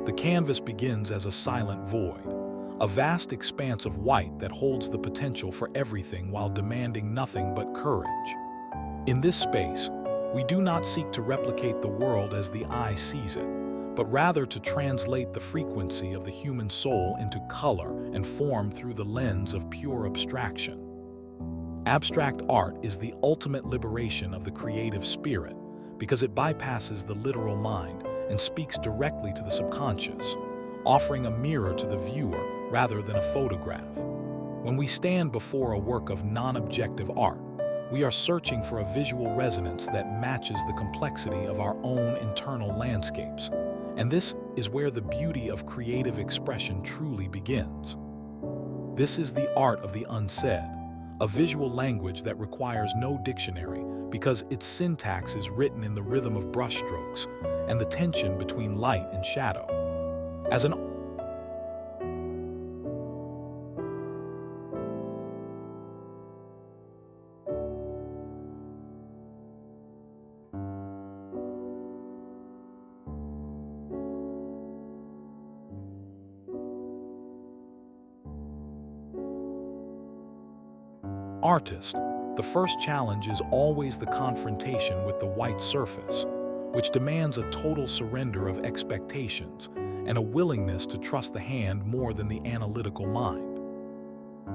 The canvas begins as a silent void, a vast expanse of white that holds the potential for everything while demanding nothing but courage. In this space, we do not seek to replicate the world as the eye sees it, but rather to translate the frequency of the human soul into color and form through the lens of pure abstraction. Abstract art is the ultimate liberation of the creative spirit because it bypasses the literal mind and speaks directly to the subconscious, offering a mirror to the viewer rather than a photograph. When we stand before a work of non-objective art, we are searching for a visual resonance that matches the complexity of our own internal landscapes. And this is where the beauty of creative expression truly begins. This is the art of the unsaid, a visual language that requires no dictionary because its syntax is written in the rhythm of brushstrokes and the tension between light and shadow. As an artist, the first challenge is always the confrontation with the white surface, which demands a total surrender of expectations and a willingness to trust the hand more than the analytical mind.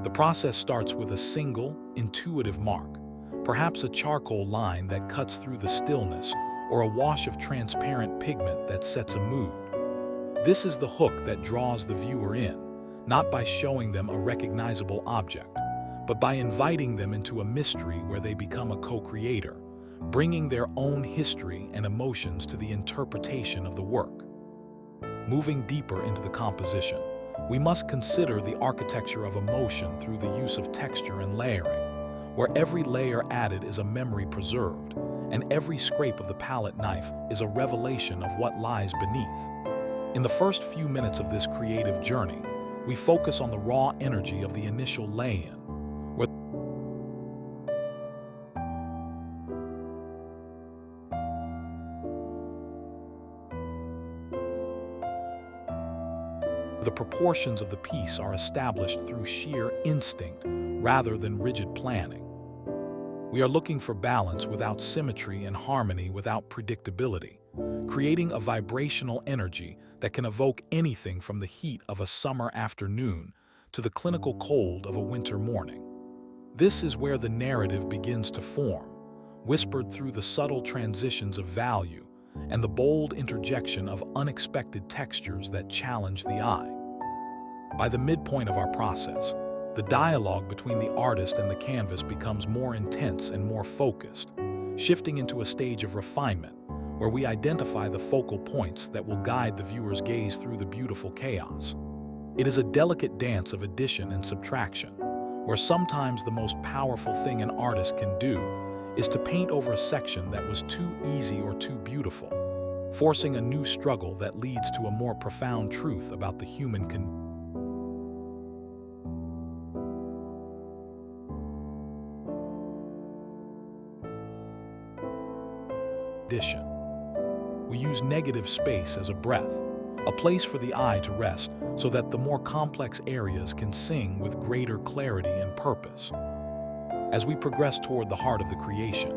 The process starts with a single, intuitive mark, perhaps a charcoal line that cuts through the stillness or a wash of transparent pigment that sets a mood. This is the hook that draws the viewer in, not by showing them a recognizable object, but by inviting them into a mystery where they become a co-creator, bringing their own history and emotions to the interpretation of the work. Moving deeper into the composition, we must consider the architecture of emotion through the use of texture and layering, where every layer added is a memory preserved, and every scrape of the palette knife is a revelation of what lies beneath. In the first few minutes of this creative journey, we focus on the raw energy of the initial lay-in, where the proportions of the piece are established through sheer instinct rather than rigid planning. We are looking for balance without symmetry and harmony without predictability, creating a vibrational energy that can evoke anything from the heat of a summer afternoon to the clinical cold of a winter morning. This is where the narrative begins to form, whispered through the subtle transitions of value and the bold interjection of unexpected textures that challenge the eye. By the midpoint of our process, the dialogue between the artist and the canvas becomes more intense and more focused, shifting into a stage of refinement where we identify the focal points that will guide the viewer's gaze through the beautiful chaos. It is a delicate dance of addition and subtraction, where sometimes the most powerful thing an artist can do is to paint over a section that was too easy or too beautiful, forcing a new struggle that leads to a more profound truth about the human condition. We use negative space as a breath, a place for the eye to rest so that the more complex areas can sing with greater clarity and purpose. As we progress toward the heart of the creation,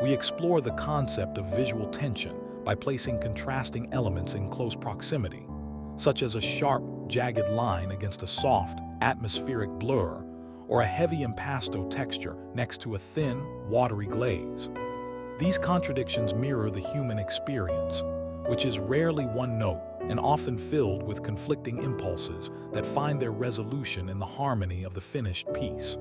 we explore the concept of visual tension by placing contrasting elements in close proximity, such as a sharp, jagged line against a soft, atmospheric blur, or a heavy impasto texture next to a thin, watery glaze. These contradictions mirror the human experience, which is rarely one note and often filled with conflicting impulses that find their resolution in the harmony of the finished piece.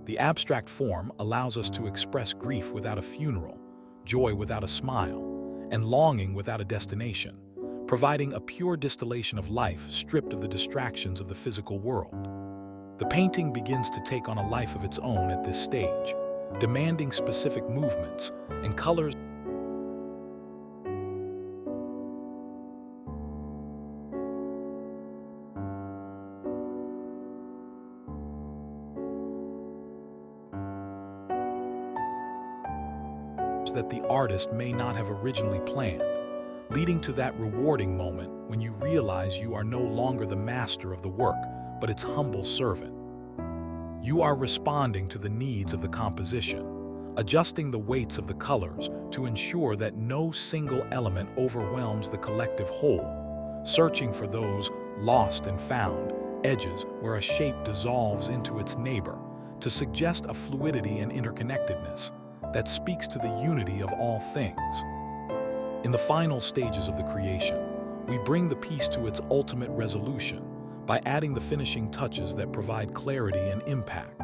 The abstract form allows us to express grief without a funeral, joy without a smile, and longing without a destination, providing a pure distillation of life stripped of the distractions of the physical world. The painting begins to take on a life of its own at this stage, demanding specific movements and colors that the artist may not have originally planned, leading to that rewarding moment when you realize you are no longer the master of the work, but its humble servant. You are responding to the needs of the composition, adjusting the weights of the colors to ensure that no single element overwhelms the collective whole, searching for those lost and found edges where a shape dissolves into its neighbor to suggest a fluidity and interconnectedness that speaks to the unity of all things. In the final stages of the creation, we bring the piece to its ultimate resolution by adding the finishing touches that provide clarity and impact,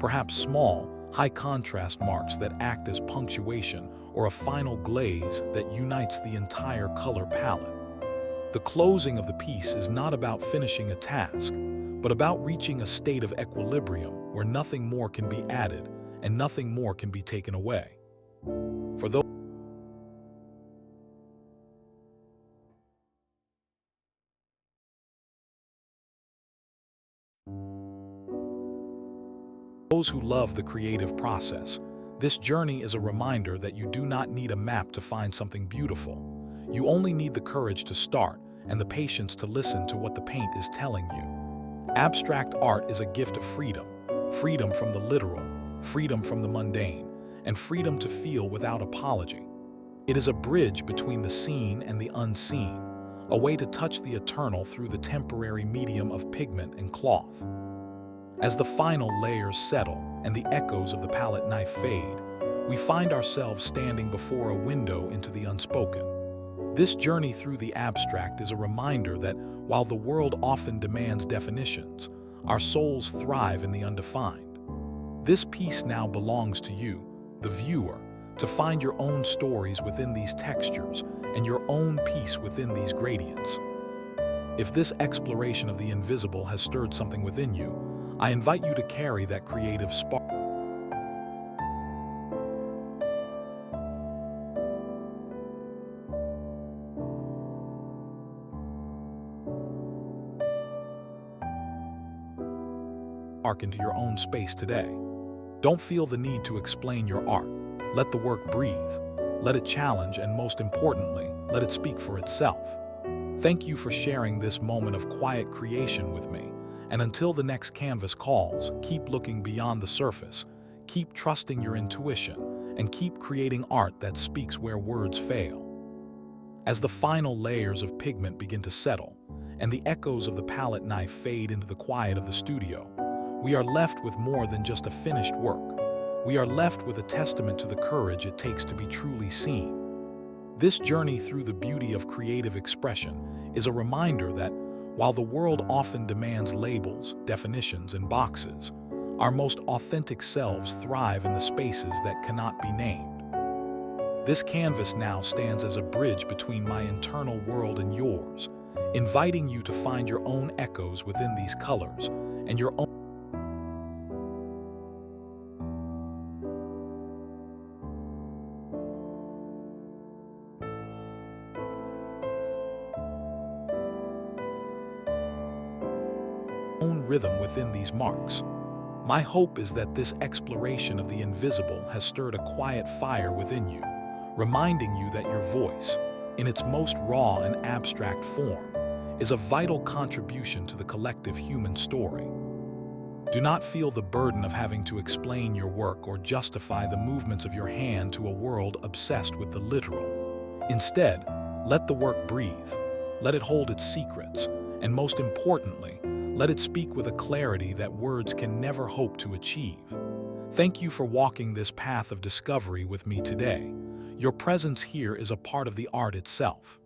perhaps small, high-contrast marks that act as punctuation or a final glaze that unites the entire color palette. The closing of the piece is not about finishing a task, but about reaching a state of equilibrium where nothing more can be added and nothing more can be taken away. For those who love the creative process, this journey is a reminder that you do not need a map to find something beautiful. You only need the courage to start and the patience to listen to what the paint is telling you. Abstract art is a gift of freedom, freedom from the literal, freedom from the mundane, and freedom to feel without apology. It is a bridge between the seen and the unseen, a way to touch the eternal through the temporary medium of pigment and cloth. As the final layers settle and the echoes of the palette knife fade, we find ourselves standing before a window into the unspoken. This journey through the abstract is a reminder that while the world often demands definitions, our souls thrive in the undefined. This piece now belongs to you, the viewer, to find your own stories within these textures and your own peace within these gradients. If this exploration of the invisible has stirred something within you, I invite you to carry that creative spark into your own space today. Don't feel the need to explain your art. Let the work breathe. Let it challenge, and most importantly, let it speak for itself. Thank you for sharing this moment of quiet creation with me. And until the next canvas calls, keep looking beyond the surface, keep trusting your intuition, and keep creating art that speaks where words fail. As the final layers of pigment begin to settle, and the echoes of the palette knife fade into the quiet of the studio, we are left with more than just a finished work. We are left with a testament to the courage it takes to be truly seen. This journey through the beauty of creative expression is a reminder that while the world often demands labels, definitions, and boxes, our most authentic selves thrive in the spaces that cannot be named. This canvas now stands as a bridge between my internal world and yours, inviting you to find your own echoes within these colors and your own rhythm within these marks. My hope is that this exploration of the invisible has stirred a quiet fire within you, reminding you that your voice, in its most raw and abstract form, is a vital contribution to the collective human story. Do not feel the burden of having to explain your work or justify the movements of your hand to a world obsessed with the literal. Instead, let the work breathe, let it hold its secrets, and most importantly, let it speak with a clarity that words can never hope to achieve. Thank you for walking this path of discovery with me today. Your presence here is a part of the art itself.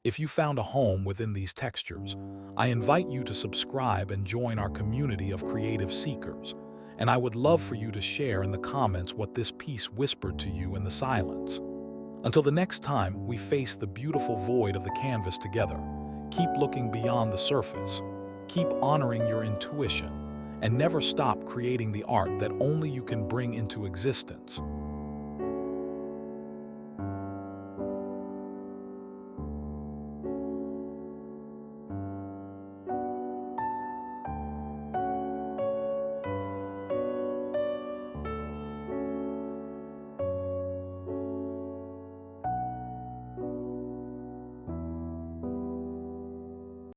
If you found a home within these textures, I invite you to subscribe and join our community of creative seekers, and I would love for you to share in the comments what this piece whispered to you in the silence. Until the next time we face the beautiful void of the canvas together, keep looking beyond the surface. Keep honoring your intuition, and never stop creating the art that only you can bring into existence.